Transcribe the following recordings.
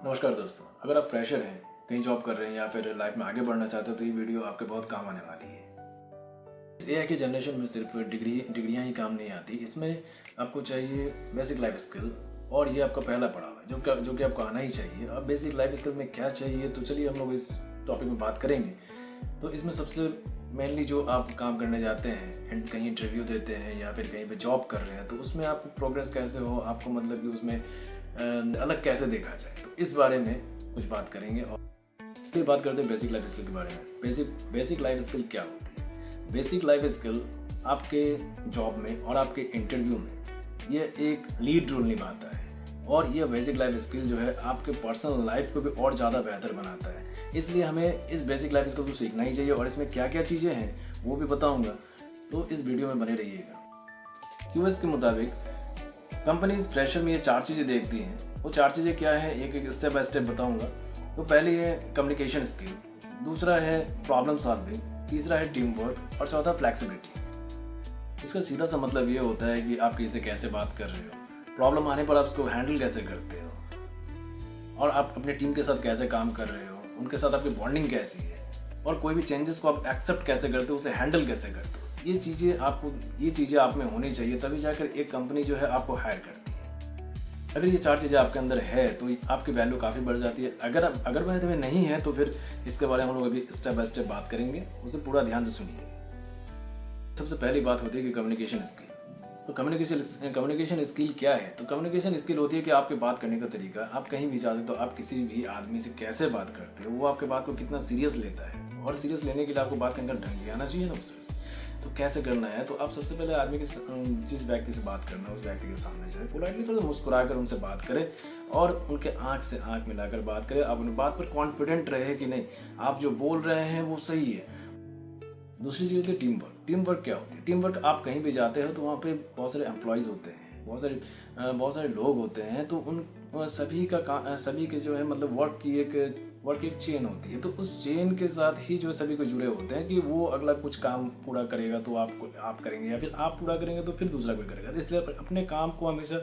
नमस्कार दोस्तों, अगर आप फ्रेशर हैं, कहीं जॉब कर रहे हैं या फिर लाइफ में आगे बढ़ना चाहते हो तो ये वीडियो आपके बहुत काम आने वाली है। एआई की जनरेशन में सिर्फ डिग्रियां ही काम नहीं आती, इसमें आपको चाहिए बेसिक लाइफ स्किल। और ये आपका पहला पड़ाव है जो कि आपको आना ही चाहिए। अब बेसिक लाइफ स्किल में क्या चाहिए, तो चलिए हम लोग इस टॉपिक में बात करेंगे। तो इसमें सबसे मेनली जो आप काम करने जाते हैं एंड कहीं इंटरव्यू देते हैं या फिर कहीं पे जॉब कर रहे हैं, तो उसमें आपको प्रोग्रेस कैसे हो, आपको मतलब कि उसमें अलग कैसे देखा जाए, तो इस बारे में कुछ बात करेंगे। और फिर बात करते हैं बेसिक लाइफ स्किल के बारे में। बेसिक लाइफ स्किल क्या होती है? बेसिक लाइफ स्किल आपके जॉब में और आपके इंटरव्यू में ये एक लीड रोल निभाता है। और ये बेसिक लाइफ स्किल जो है आपके पर्सनल लाइफ को भी और ज़्यादा बेहतर बनाता है। इसलिए हमें इस बेसिक लाइफ स्किल को सीखना ही चाहिए और इसमें क्या क्या चीज़ें हैं वो भी बताऊंगा, तो इस वीडियो में बने रहिएगा। क्यूएस के मुताबिक कंपनीज फ्रेशर में ये 4 चीज़ें देखती हैं। वो 4 चीज़ें क्या है, एक एक स्टेप बाय स्टेप बताऊंगा। तो पहली है कम्युनिकेशन स्किल, दूसरा है प्रॉब्लम सॉल्विंग, तीसरा है टीम वर्क और चौथा फ्लेक्सिबिलिटी। इसका सीधा सा मतलब ये होता है कि आप किसी से कैसे बात कर रहे हो, प्रॉब्लम आने पर आप उसको हैंडल कैसे करते हो, और आप अपने टीम के साथ कैसे काम कर रहे हो, उनके साथ आपकी बॉन्डिंग कैसी है, और कोई भी चेंजेस को आप एक्सेप्ट कैसे करते हो, उसे हैंडल कैसे करते हो। ये चीज़ें आप में होनी चाहिए, तभी जाकर एक कंपनी जो है आपको हायर करती है। अगर ये 4 चीज़ें आपके अंदर है तो आपकी वैल्यू काफ़ी बढ़ जाती है। अगर वह में नहीं है तो फिर इसके बारे में हम लोग अभी स्टेप बाय स्टेप बात करेंगे, उसे पूरा ध्यान से सुनिए। सबसे पहली बात होती है कि कम्युनिकेशन स्किल। तो कम्युनिकेशन स्किल क्या है? तो कम्युनिकेशन स्किल होती है कि आपके बात करने का तरीका। आप कहीं भी जाते तो आप किसी भी आदमी से कैसे बात करते हो, वो आपके बात को कितना सीरियस लेता है, और सीरियस लेने के लिए आपको बात करने का ढंग भी आना चाहिए ना दूसरे से। तो कैसे करना है, तो आप सबसे पहले आदमी के जिस व्यक्ति से बात करना है उस व्यक्ति के सामने जाए, पोलाइटली थोड़ा मुस्कुरा कर उनसे बात करें और उनके आँख से आँख मिलाकर बात करें। आप उन बात पर कॉन्फिडेंट रहे कि नहीं, आप जो बोल रहे हैं वो सही है। दूसरी चीज़ होती है टीम वर्क। टीम वर्क क्या होती है? टीम वर्क, आप कहीं भी जाते हो तो वहाँ पे बहुत सारे एम्प्लॉयज़ होते हैं, बहुत सारे लोग होते हैं। तो उन सभी के जो है मतलब वर्क की एक चेन होती है। तो उस चेन के साथ ही जो सभी को जुड़े होते हैं कि वो अगला कुछ काम पूरा करेगा तो आप करेंगे, या फिर आप पूरा करेंगे तो फिर दूसरा कोई करेगा। तो इसलिए अपने काम को हमेशा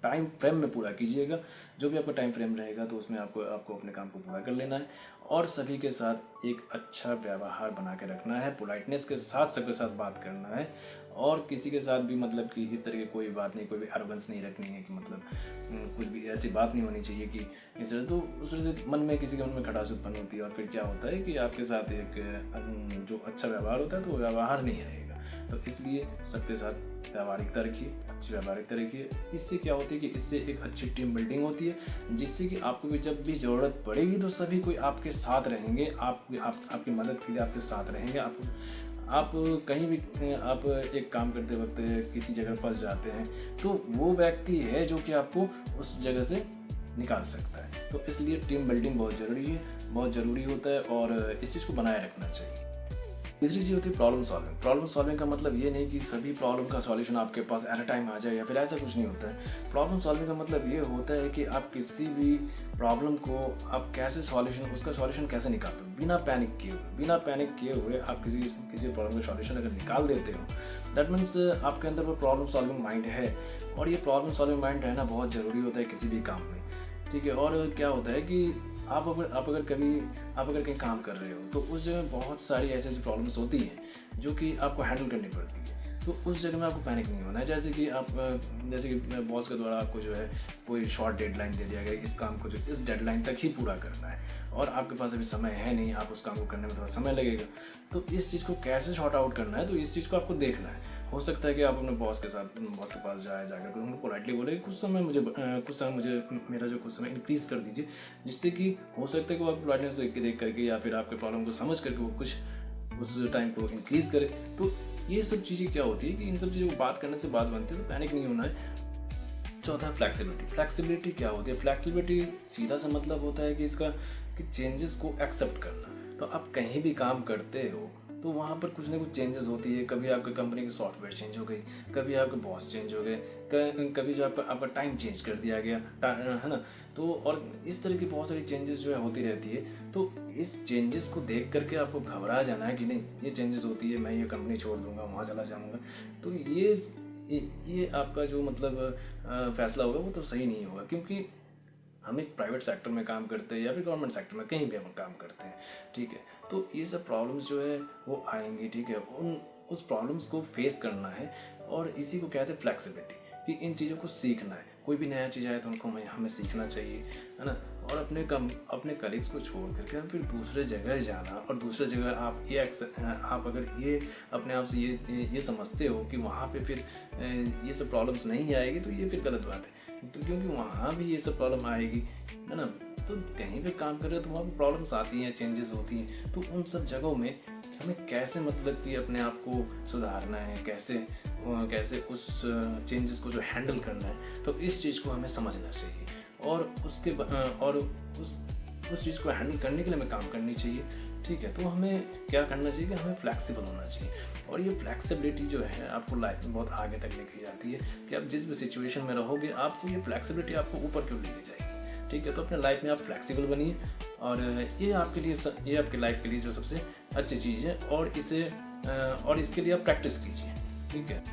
टाइम फ्रेम में पूरा कीजिएगा। जो भी आपका टाइम फ्रेम रहेगा तो उसमें आपको अपने काम को पूरा कर लेना है, और सभी के साथ एक अच्छा व्यवहार बना के रखना है। पोलाइटनेस के साथ सबके साथ बात करना है, और किसी के साथ भी मतलब कि इस तरह की कोई बात नहीं, कोई भी एरोगेंस नहीं रखनी है कि मतलब कुछ भी ऐसी बात नहीं होनी चाहिए कि इस तरह। तो दूसरे से किसी के मन में खटास उत्पन्न होती है, और फिर क्या होता है कि आपके साथ एक जो अच्छा व्यवहार होता है तो वो व्यवहार नहीं रहेगा। तो इसलिए सबके साथ व्यावहारिकता रखिए, अच्छी व्यावहारिकता रखिए। इससे क्या होती है कि इससे एक अच्छी टीम बिल्डिंग होती है, जिससे कि आपको भी जब भी ज़रूरत पड़ेगी तो सभी कोई आपके साथ रहेंगे, आपकी मदद के लिए आपके साथ रहेंगे। आप कहीं भी आप एक काम करते वक्त किसी जगह फंस जाते हैं तो वो व्यक्ति है जो कि आपको उस जगह से निकाल सकता है। तो इसलिए टीम बिल्डिंग बहुत ज़रूरी होता है, और इस चीज़ को बनाए रखना चाहिए। तीसरी चीज़ होती है प्रॉब्लम सॉल्विंग। प्रॉब्लम सॉल्विंग का मतलब ये नहीं कि सभी प्रॉब्लम का सॉल्यूशन आपके पास एट अ टाइम आ जाए, या फिर ऐसा कुछ नहीं होता है। प्रॉब्लम सॉल्विंग का मतलब ये होता है कि आप किसी भी प्रॉब्लम को आप कैसे उसका सॉल्यूशन कैसे निकालते हो बिना पैनिक किए हुए आप किसी प्रॉब्लम का सॉल्यूशन अगर निकाल देते हो, दैट मीन्स आपके अंदर वो प्रॉब्लम सॉल्विंग माइंड है। और ये प्रॉब्लम सॉल्विंग माइंड रहना बहुत ज़रूरी होता है किसी भी काम में, ठीक है। और क्या होता है कि आप अगर कहीं काम कर रहे हो तो उस जगह बहुत सारी ऐसी प्रॉब्लम्स होती हैं जो कि आपको हैंडल करनी पड़ती है। तो उस जगह में आपको पैनिक नहीं होना है। जैसे कि बॉस के द्वारा आपको जो है कोई शॉर्ट डेडलाइन दे दिया गया, इस काम को जो इस डेडलाइन तक ही पूरा करना है, और आपके पास अभी समय है नहीं, आप उस काम को करने में थोड़ा समय लगेगा। तो इस चीज़ को कैसे शॉर्ट आउट करना है, तो इस चीज़ को आपको देखना है। हो सकता है कि आप अपने बॉस के पास जाकर उनको पोलाइटली बोले कुछ समय मुझे मेरा जो कुछ समय इंक्रीज़ कर दीजिए, जिससे कि हो सकता है कि वो आप पोलाइटनेस देख करके या फिर आपके प्रॉब्लम को समझ करके वो कुछ उस टाइम को इंक्रीज़ करे। तो ये सब चीज़ें क्या होती है कि इन सब चीज़ों को बात करने से बात बनती है, तो पैनिक नहीं होना है। चौथा फ्लैक्सिबिलिटी। फ्लैक्सिबिलिटी क्या होती है? फ्लैक्सिबिलिटी सीधा सा मतलब होता है कि चेंजेस को एक्सेप्ट करना। तो आप कहीं भी काम करते हो तो वहाँ पर कुछ ना कुछ चेंजेस होती है। कभी आपकी कंपनी की सॉफ्टवेयर चेंज हो गई, कभी आपके बॉस चेंज हो गए, कभी जो आपका टाइम चेंज कर दिया गया, है ना। तो और इस तरह की बहुत सारी चेंजेस जो है होती रहती है। तो इस चेंजेस को देख करके आपको घबरा जाना है कि नहीं, ये चेंजेस होती है, मैं ये कंपनी छोड़ दूंगा, वहाँ चला जाऊँगा, तो ये आपका जो मतलब फैसला होगा वो तो सही नहीं होगा। क्योंकि हम एक प्राइवेट सेक्टर में काम करते हैं या फिर गवर्नमेंट सेक्टर में, कहीं भी हम काम करते हैं, ठीक है। तो ये सब प्रॉब्लम्स जो है वो आएंगी, ठीक है। उस प्रॉब्लम्स को फेस करना है और इसी को कहते हैं फ्लेक्सिबिलिटी, कि इन चीज़ों को सीखना है। कोई भी नया चीज़ आए तो उनको हमें सीखना चाहिए, है ना। और अपने कलीग्स को छोड़ करके हम फिर दूसरे जगह जाना, और दूसरे जगह आप अगर ये अपने आप से ये समझते हो कि वहाँ पे फिर ये सब प्रॉब्लम्स नहीं आएगी, तो ये फिर गलत बात है। तो क्योंकि वहाँ भी ये सब प्रॉब्लम आएगी, है ना। तो कहीं पे काम कर रहे हो तो वहाँ पर प्रॉब्लम्स आती हैं, चेंजेस होती हैं। तो उन सब जगहों में हमें कैसे मतलब कि अपने आप को सुधारना है, कैसे उस चेंजेस को जो हैंडल करना है, तो इस चीज़ को हमें समझना चाहिए। और उस चीज़ को हैंडल करने के लिए हमें काम करनी चाहिए, ठीक है। तो हमें क्या करना चाहिए कि हमें फ्लेक्सिबल होना चाहिए। और ये फ्लेक्सिबिलिटी जो है आपको लाइफ में बहुत आगे तक लेके जाती है, कि आप जिस भी सिचुएशन में रहोगे, आपको ये फ्लेक्सिबिलिटी आपको ऊपर क्यों लेके जाएगी, ठीक है। तो अपने लाइफ में आप फ्लेक्सिबल बनिए, और ये आपके लाइफ के लिए जो सबसे अच्छी चीज़ है, और इसके लिए आप प्रैक्टिस कीजिए, ठीक है।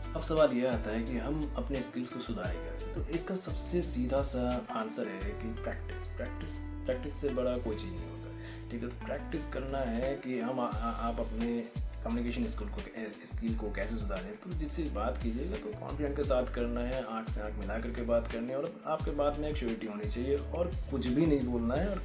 अब सवाल यह आता है कि हम अपने स्किल्स को सुधारें कैसे। तो इसका सबसे सीधा सा आंसर है कि प्रैक्टिस से बड़ा कोई चीज़ नहीं होता, ठीक है। तो प्रैक्टिस करना है कि आप अपने कम्युनिकेशन स्किल को कैसे सुधारें। तो जिससे बात कीजिएगा तो कॉन्फिडेंट के साथ करना है, आँख से आँख मिला करके बात करनी है, और आपके बात में एक श्योरिटी होनी चाहिए, और कुछ भी नहीं बोलना है, और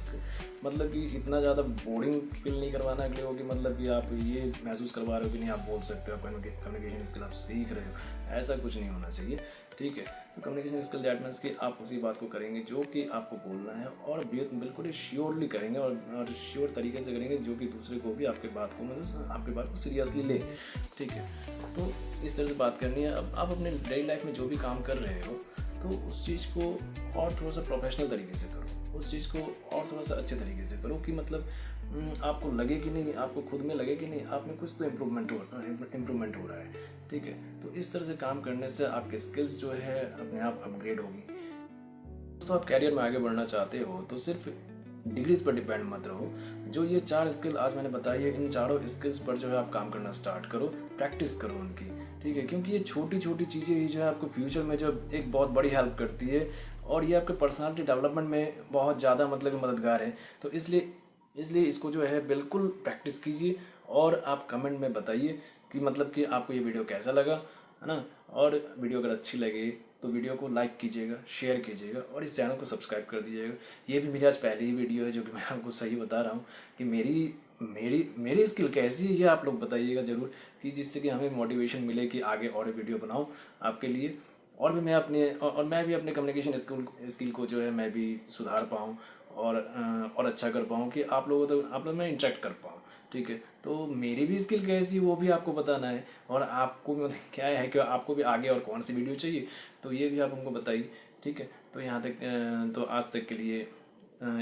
मतलब कि इतना ज़्यादा बोरिंग फील नहीं करवाना अगले को, कि मतलब कि आप ये महसूस करवा रहे हो कि नहीं आप बोल सकते हो, कम्युनिकेशन स्किल आप सीख रहे हो, ऐसा कुछ नहीं होना चाहिए, ठीक है। तो कम्युनिकेशन स्किल दैट मीन्स कि आप उसी बात को करेंगे जो कि आपको बोलना है, और बिल्कुल ही श्योरली करेंगे, और श्योर तरीके से करेंगे, जो कि दूसरे को भी आपके बात को सीरियसली ले, ठीक है। तो इस तरह से बात करनी है। अब आप अपने डेली लाइफ में जो भी काम कर रहे हो, तो उस चीज़ को और थोड़ा सा प्रोफेशनल तरीके से करो, उस चीज़ को और थोड़ा सा अच्छे तरीके से करो, कि मतलब आपको लगे कि नहीं, आपको खुद में लगे कि नहीं, आप में कुछ तो इम्प्रूवमेंट हो रहा है, ठीक है। तो इस तरह से काम करने से आपके स्किल्स जो है अपने आप अपग्रेड होगी। दोस्तों, आप कैरियर में आगे बढ़ना चाहते हो तो सिर्फ डिग्रीज पर डिपेंड मत रहो। जो ये 4 स्किल आज मैंने बताई है, इन चारों स्किल्स पर जो है आप काम करना स्टार्ट करो, प्रैक्टिस करो उनकी, ठीक है। क्योंकि ये छोटी छोटी चीज़ें ही जो है आपको फ्यूचर में जो एक बहुत बड़ी हेल्प करती है, और ये आपके पर्सनालिटी डेवलपमेंट में बहुत ज़्यादा मतलब मददगार है। तो इसलिए इसको जो है बिल्कुल प्रैक्टिस कीजिए, और आप कमेंट में बताइए कि मतलब कि आपको ये वीडियो कैसा लगा, है ना। और वीडियो अगर अच्छी लगे तो वीडियो को लाइक कीजिएगा, शेयर कीजिएगा, और इस चैनल को सब्सक्राइब कर दीजिएगा। ये भी मेरी आज पहली ही वीडियो है जो कि मैं आपको सही बता रहा हूँ, कि मेरी स्किल कैसी है, ये आप लोग बताइएगा ज़रूर, कि जिससे कि हमें मोटिवेशन मिले कि आगे और वीडियो बनाऊँ आपके लिए, और मैं भी अपने कम्युनिकेशन स्किल को जो है मैं भी सुधार पाऊँ, और अच्छा कर पाऊँ, कि आप लोग मैं इंटरेक्ट कर पाऊँ, ठीक है। तो मेरी भी स्किल कैसी वो भी आपको बताना है, और आपको मतलब क्या है कि आपको भी आगे और कौन सी वीडियो चाहिए, तो ये भी आप हमको बताइए, ठीक है। तो यहाँ तक तो आज तक के लिए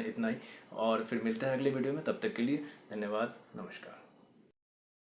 इतना ही, और फिर मिलते हैं अगले वीडियो में। तब तक के लिए धन्यवाद, नमस्कार।